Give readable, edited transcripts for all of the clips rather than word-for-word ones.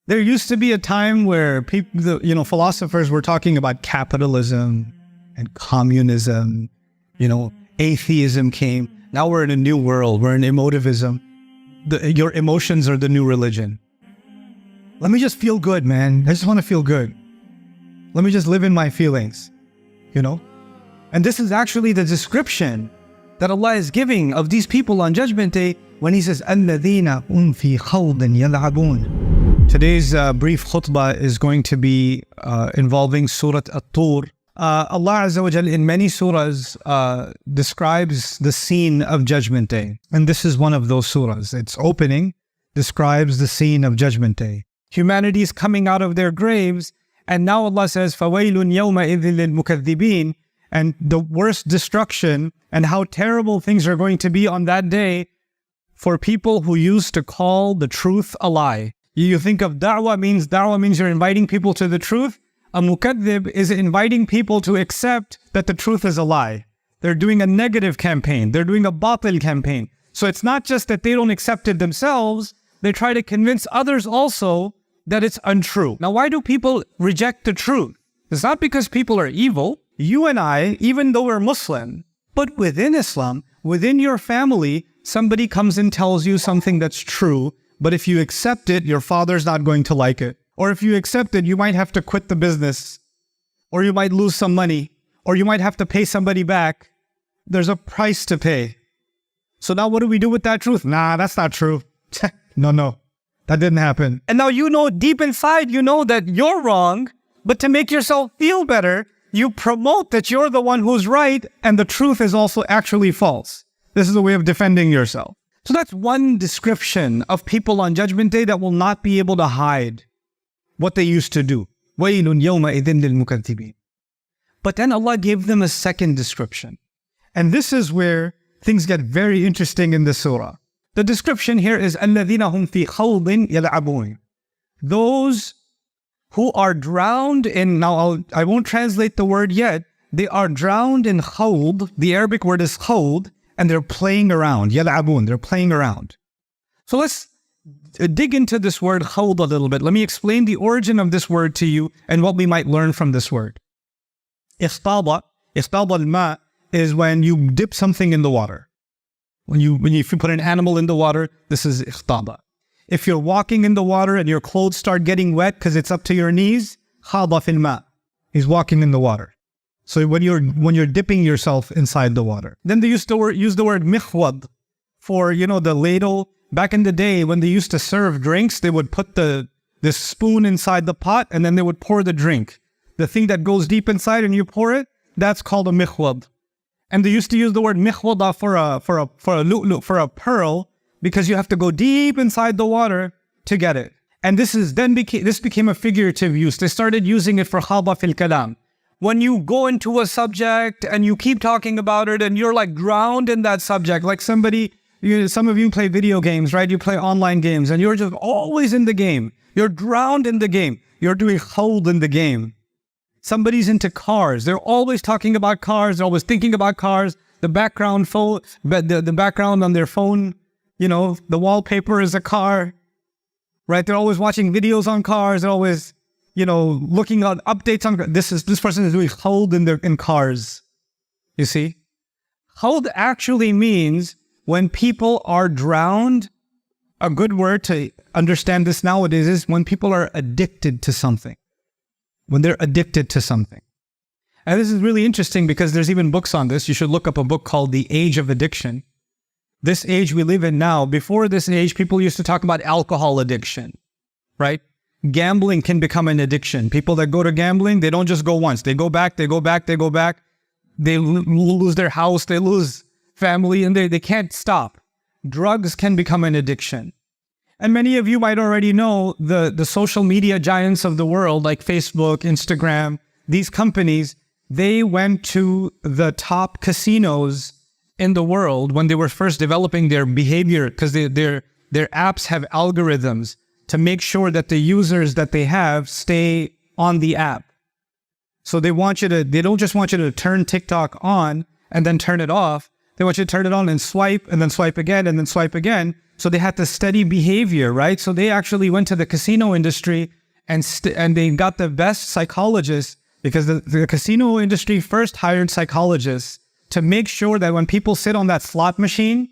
There used to be a time where people, philosophers were talking about capitalism and communism, atheism came. Now we're in a new world. We're in emotivism. Your emotions are the new religion. Let me just feel good, man. I just want to feel good. Let me just live in my feelings, And this is actually the description that Allah is giving of these people on Judgment Day when He says, الَّذِينَ هُمْ فِي خَوْضٍ يَلْعَبُونَ. Today's brief khutbah is going to be involving Surah At-Tur. Allah Azza wa Jal in many surahs describes the scene of Judgment Day. And this is one of those surahs. Its opening describes the scene of Judgment Day. Humanity is coming out of their graves, and now Allah says, فَوَيْلٌ يَوْمَئِذٍ لِلْمُكَذِّبِينَ. And the worst destruction and how terrible things are going to be on that day for people who used to call the truth a lie. You think of da'wah means you're inviting people to the truth. A mukaddib is inviting people to accept that the truth is a lie. They're doing a negative campaign. They're doing a batil campaign. So it's not just that they don't accept it themselves, they try to convince others also that it's untrue. Now, why do people reject the truth? It's not because people are evil. You and I, even though we're Muslim, but within Islam, within your family, somebody comes and tells you something that's true, but if you accept it, your father's not going to like it. Or if you accept it, you might have to quit the business, or you might lose some money, or you might have to pay somebody back. There's a price to pay. So now what do we do with that truth? Nah, that's not true. No, that didn't happen. And now deep inside, that you're wrong, but to make yourself feel better, you promote that you're the one who's right, and the truth is also actually false. This is a way of defending yourself. So that's one description of people on Judgment Day that will not be able to hide what they used to do. وَيْلٌ يَوْمَئِذٍ لِلْمُكَذِّبِينَ. But then Allah gave them a second description. And this is where things get very interesting in the surah. The description here is الَّذِينَ هُمْ فِي خَوْضٍ يَلْعَبُونَ. Those who are drowned in, now I won't translate the word yet, they are drowned in khawd. The Arabic word is khawd, and they're playing around. يَلْعَبُونَ, they're playing around. So let's dig into this word khawd a little bit. Let me explain the origin of this word to you and what we might learn from this word. اختاض الماء is when you dip something in the water. If you put an animal in the water, this is اختاض. If you're walking in the water and your clothes start getting wet because it's up to your knees, خاض في الماء. He's walking in the water. So when you're dipping yourself inside the water. Then they used to use the word mikhwad for, the ladle. Back in the day when they used to serve drinks, they would put this spoon inside the pot and then they would pour the drink. The thing that goes deep inside and you pour it, that's called a mikhwad. And they used to use the word mikhwada for a lu'lu', for a pearl, because you have to go deep inside the water to get it. And this became a figurative use. They started using it for khaba fil kalam. When you go into a subject and you keep talking about it and you're like drowned in that subject, like some of you play video games, right? You play online games and you're just always in the game. You're drowned in the game. You're doing khawd in the game. Somebody's into cars. They're always talking about cars. They're always thinking about cars. The background on their phone, the wallpaper is a car, right? They're always watching videos on cars. They're always, looking at updates on. This person is doing khawd in cars. You see, khawd actually means when people are drowned. A good word to understand this nowadays is when people are addicted to something. When they're addicted to something. And this is really interesting because there's even books on this. You should look up a book called The Age of Addiction. This age we live in now, before this age, people used to talk about alcohol addiction, right? Gambling can become an addiction. People that go to gambling, they don't just go once. They go back, they go back, they go back. They lose their house, they lose family, and they can't stop. Drugs can become an addiction. And many of you might already know the social media giants of the world, like Facebook, Instagram, these companies, they went to the top casinos in the world when they were first developing their behavior, because their apps have algorithms to make sure that the users that they have stay on the app. So they don't just want you to turn TikTok on and then turn it off. They want you to turn it on and then swipe again and then swipe again. So they had to study behavior, right? So they actually went to the casino industry and they got the best psychologists, because the casino industry first hired psychologists to make sure that when people sit on that slot machine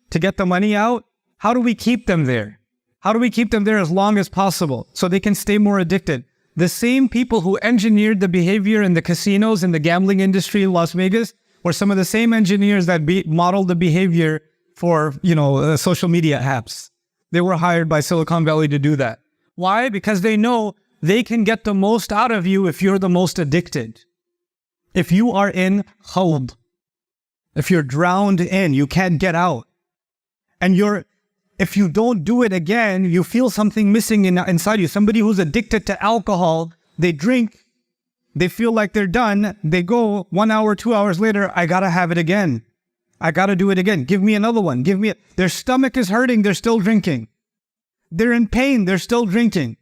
to get the money out, how do we keep them there? How do we keep them there as long as possible so they can stay more addicted? The same people who engineered the behavior in the casinos and the gambling industry in Las Vegas were some of the same engineers that modeled the behavior for, social media apps. They were hired by Silicon Valley to do that. Why? Because they know they can get the most out of you if you're the most addicted. If you are in khawd, if you're drowned in, you can't get out. And if you don't do it again, you feel something missing inside you. Somebody who's addicted to alcohol, they drink, they feel like they're done. They go 1 hour, 2 hours later, I gotta have it again. I gotta do it again. Give me another one. Their stomach is hurting, they're still drinking. They're in pain, they're still drinking.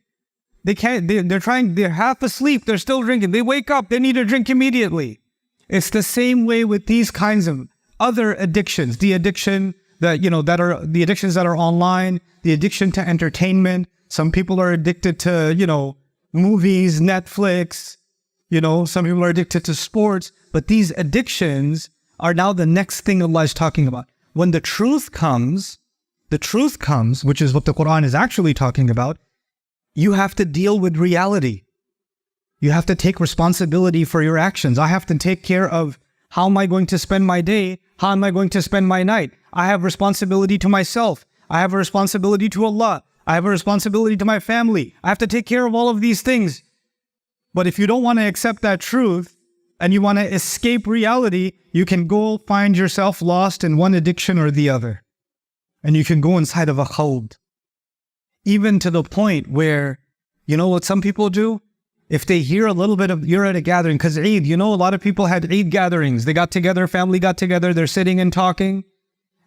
They're half asleep, they're still drinking. They wake up, they need a drink immediately. It's the same way with these kinds of other addictions. The addictions that are online, the addiction to entertainment. Some people are addicted to, movies, Netflix. Some people are addicted to sports. But these addictions are now the next thing Allah is talking about. When the truth comes, which is what the Quran is actually talking about, you have to deal with reality. You have to take responsibility for your actions. I have to take care of how am I going to spend my day? How am I going to spend my night? I have responsibility to myself. I have a responsibility to Allah. I have a responsibility to my family. I have to take care of all of these things. But if you don't want to accept that truth and you want to escape reality, you can go find yourself lost in one addiction or the other. And you can go inside of a khawd. Even to the point where, what some people do? If they hear a little bit of, you're at a gathering, because Eid, a lot of people had Eid gatherings. They got together, family got together, they're sitting and talking.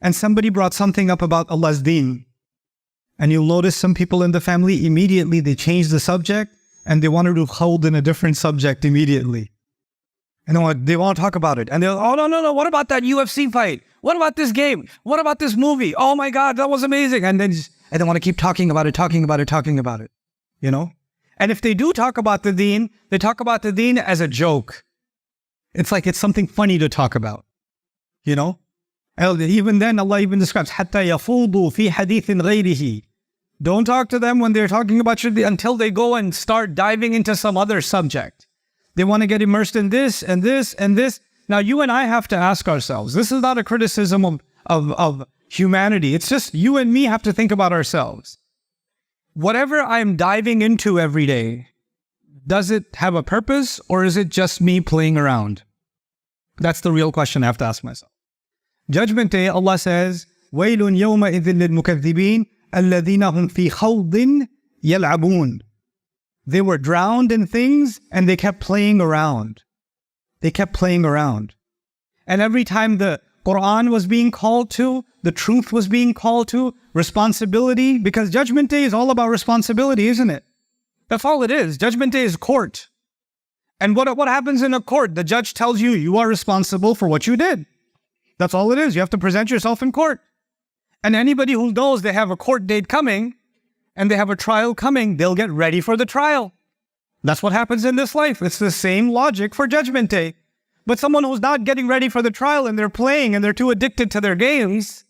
And somebody brought something up about Allah's deen. And you'll notice some people in the family, immediately they change the subject and they want to do khawd in a different subject immediately. And they want to talk about it. And they're, oh, no, what about that UFC fight? What about this game? What about this movie? Oh my God, that was amazing. And they want to keep talking about it. And if they do talk about the deen, they talk about the deen as a joke. It's like it's something funny to talk about. And even then, Allah even describes, حَتَّى يَفُوضُوا فِي حَدِيثٍ غَيْرِهِ. Don't talk to them when they're talking about your deen until they go and start diving into some other subject. They want to get immersed in this and this and this. Now, you and I have to ask ourselves, this is not a criticism of humanity. It's just you and me have to think about ourselves. Whatever I'm diving into every day, does it have a purpose or is it just me playing around? That's the real question I have to ask myself. Judgment Day, Allah says, وَيْلٌ يَوْمَئِذٍ لِلْمُكَذِّبِينَ الَّذِينَ هُمْ فِي خَوْضٍ يَلْعَبُونَ. They were drowned in things and they kept playing around. And every time the Quran was being called to, the truth was being called to, responsibility, because Judgment Day is all about responsibility, isn't it? That's all it is. Judgment Day is court. And what happens in a court? The judge tells you, you are responsible for what you did. That's all it is. You have to present yourself in court. And anybody who knows they have a court date coming and they have a trial coming, they'll get ready for the trial. That's what happens in this life. It's the same logic for Judgment Day. But someone who's not getting ready for the trial and they're playing and they're too addicted to their games,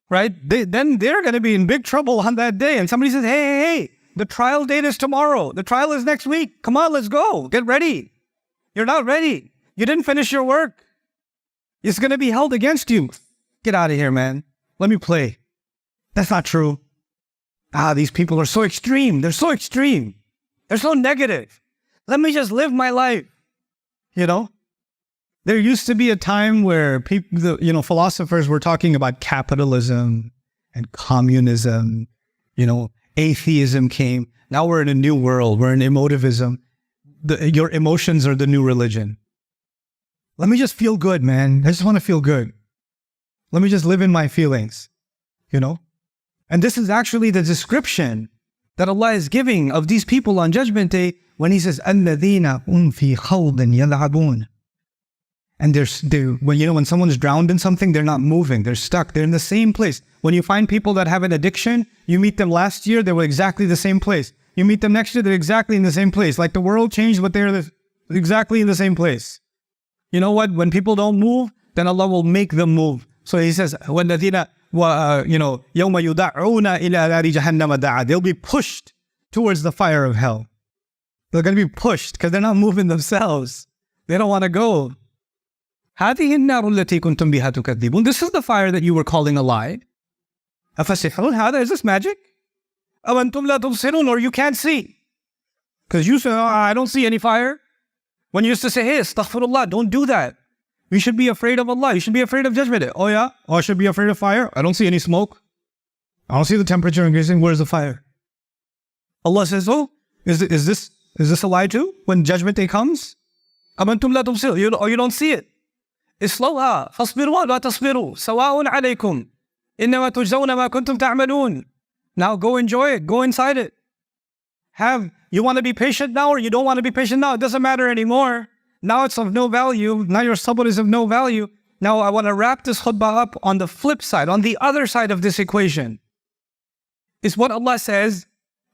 right? Then they're going to be in big trouble on that day. And somebody says, hey, the trial date is tomorrow. The trial is next week. Come on, let's go. Get ready. You're not ready. You didn't finish your work. It's going to be held against you. Get out of here, man. Let me play. That's not true. These people are so extreme. They're so extreme. They're so negative. Let me just live my life. There used to be a time where people, philosophers were talking about capitalism and communism. Atheism came. Now we're in a new world. We're in emotivism. Your emotions are the new religion. Let me just feel good, man. I just want to feel good. Let me just live in my feelings, And this is actually the description that Allah is giving of these people on Judgment Day when He says, الَّذِينَ هُمْ فِي خَوْضٍ يَلْعَبُونَ. And when someone's drowned in something, they're not moving. They're stuck. They're in the same place. When you find people that have an addiction, you meet them last year, they were exactly the same place. You meet them next year, they're exactly in the same place. Like the world changed, but they're exactly in the same place. You know what? When people don't move, then Allah will make them move. So He says, وَالَّذِينَ يَوْمَ يُدَعُونَ إِلَى نَارِ جَهَنَّمَ دَعَى. They'll be pushed towards the fire of hell. They're going to be pushed because they're not moving themselves. They don't want to go. هذه النار التي كنتم بها تكذبون. This is the fire that you were calling a lie. أفسحر هذا? Is this magic? أو أنتم لا تبصرون, or you can't see. Because you say, I don't see any fire. When you used to say, hey, astaghfirullah, don't do that. You should be afraid of Allah. You should be afraid of judgment. Oh yeah? Oh, I should be afraid of fire? I don't see any smoke. I don't see the temperature increasing. Where's the fire? Allah says, oh, is this a lie too? When judgment day comes? أم أنتم لا تبصرون, or you don't see it. اصلوها فاصبروا ولا تصبروا سواء عليكم إنما تجزون ما كنتم تعملون. Now go enjoy it. Go inside it. You want to be patient now or you don't want to be patient now? It doesn't matter anymore. Now it's of no value. Now your sabr is of no value. Now I want to wrap this khutbah up on the flip side, on the other side of this equation. Is what Allah says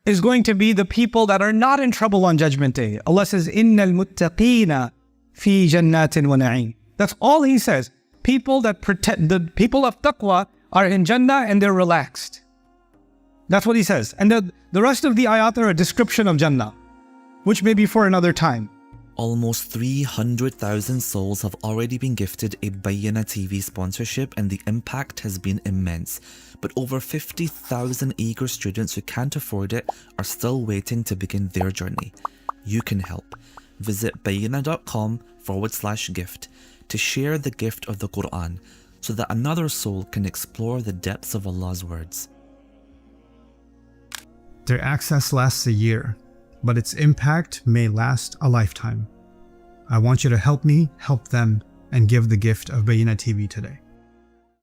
is going to be the people that are not in trouble on Judgment Day. Allah says, إِنَّ الْمُتَّقِينَ فِي جَنَّاتٍ وَنَعِيمٍ. That's all He says. People that protect, the people of taqwa are in Jannah and they're relaxed. That's what He says. And the rest of the ayat are a description of Jannah, which may be for another time. Almost 300,000 souls have already been gifted a Bayyinah TV sponsorship and the impact has been immense. But over 50,000 eager students who can't afford it are still waiting to begin their journey. You can help. Visit bayyinah.com/gift to share the gift of the Quran so that another soul can explore the depths of Allah's words. Their access lasts a year, but its impact may last a lifetime. I want you to help me, help them, and give the gift of Bayyinah TV today.